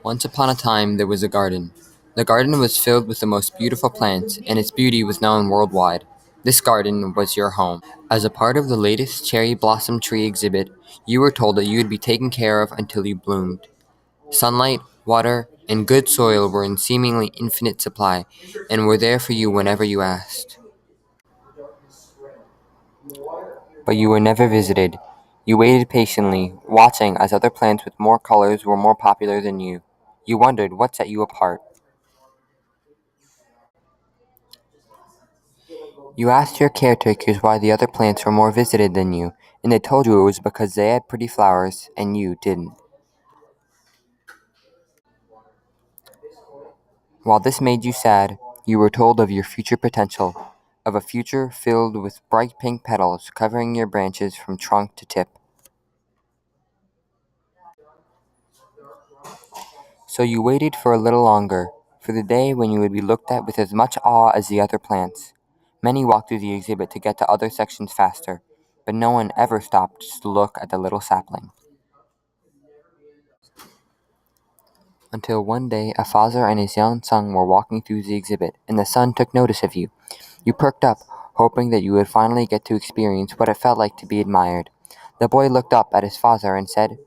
Once upon a time there was a garden. The garden was filled with the most beautiful plants, and its beauty was known worldwide. This garden was your home. As a part of the latest cherry blossom tree exhibit, you were told that you would be taken care of until you bloomed. Sunlight, water, and good soil were in seemingly infinite supply, and were there for you whenever you asked. But you were never visited. You waited patiently, watching as other plants with more colors were more popular than you. You wondered what set you apart. You asked your caretakers why the other plants were more visited than you, and they told you it was because they had pretty flowers and you didn't. While this made you sad, you were told of your future potential, of a future filled with bright pink petals covering your branches from trunk to tip. So you waited for a little longer, for the day when you would be looked at with as much awe as the other plants. Many walked through the exhibit to get to other sections faster, but no one ever stopped to look at the little sapling. Until one day a father and his young son were walking through the exhibit, and the son took notice of you. You perked up, hoping that you would finally get to experience what it felt like to be admired. The boy looked up at his father and said,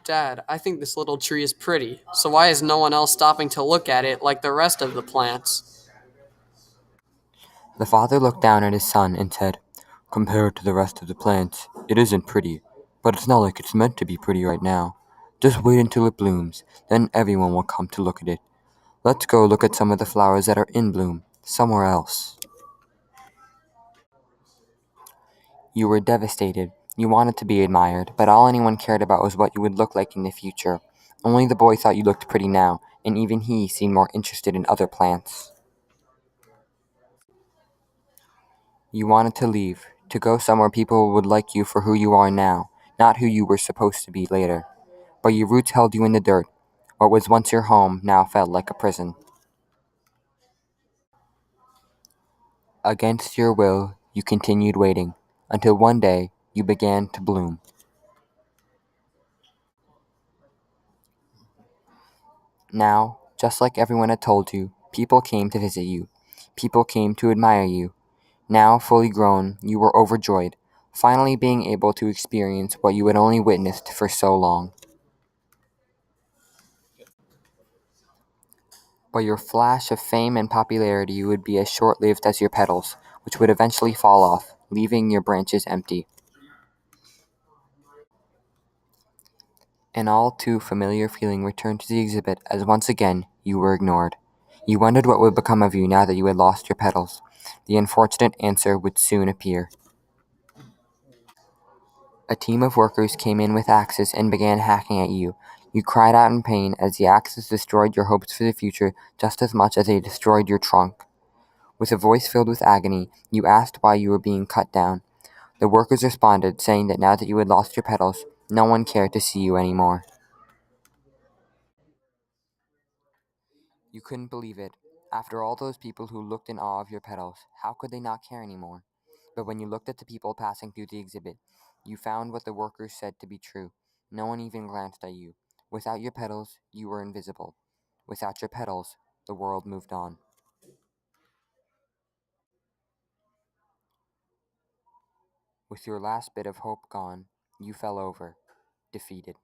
Dad, I think this little tree is pretty, so why is no one else stopping to look at it like the rest of the plants? The father looked down at his son and said, "Compared to the rest of the plants, it isn't pretty, but it's not like it's meant to be pretty right now. Just wait until it blooms, then everyone will come to look at it. Let's go look at some of the flowers that are in bloom, somewhere else." You were devastated. You wanted to be admired, but all anyone cared about was what you would look like in the future. Only the boy thought you looked pretty now, and even he seemed more interested in other plants. You wanted to leave, to go somewhere people would like you for who you are now, not who you were supposed to be later. But your roots held you in the dirt. What was once your home now felt like a prison. Against your will, you continued waiting, until one day you began to bloom. Now, just like everyone had told you, people came to visit you. People came to admire you. Now, fully grown, you were overjoyed, finally being able to experience what you had only witnessed for so long. But your flash of fame and popularity would be as short-lived as your petals, which would eventually fall off, leaving your branches empty. An all too familiar feeling returned to the exhibit as once again you were ignored. You wondered what would become of you now that you had lost your petals. The unfortunate answer would soon appear. A team of workers came in with axes and began hacking at you. You cried out in pain as the axes destroyed your hopes for the future just as much as they destroyed your trunk. With a voice filled with agony, you asked why you were being cut down. The workers responded, saying that now that you had lost your petals, no one cared to see you anymore. You couldn't believe it. After all those people who looked in awe of your petals, how could they not care anymore? But when you looked at the people passing through the exhibit, you found what the workers said to be true. No one even glanced at you. Without your petals, you were invisible. Without your petals, the world moved on. With your last bit of hope gone, you fell over, defeated.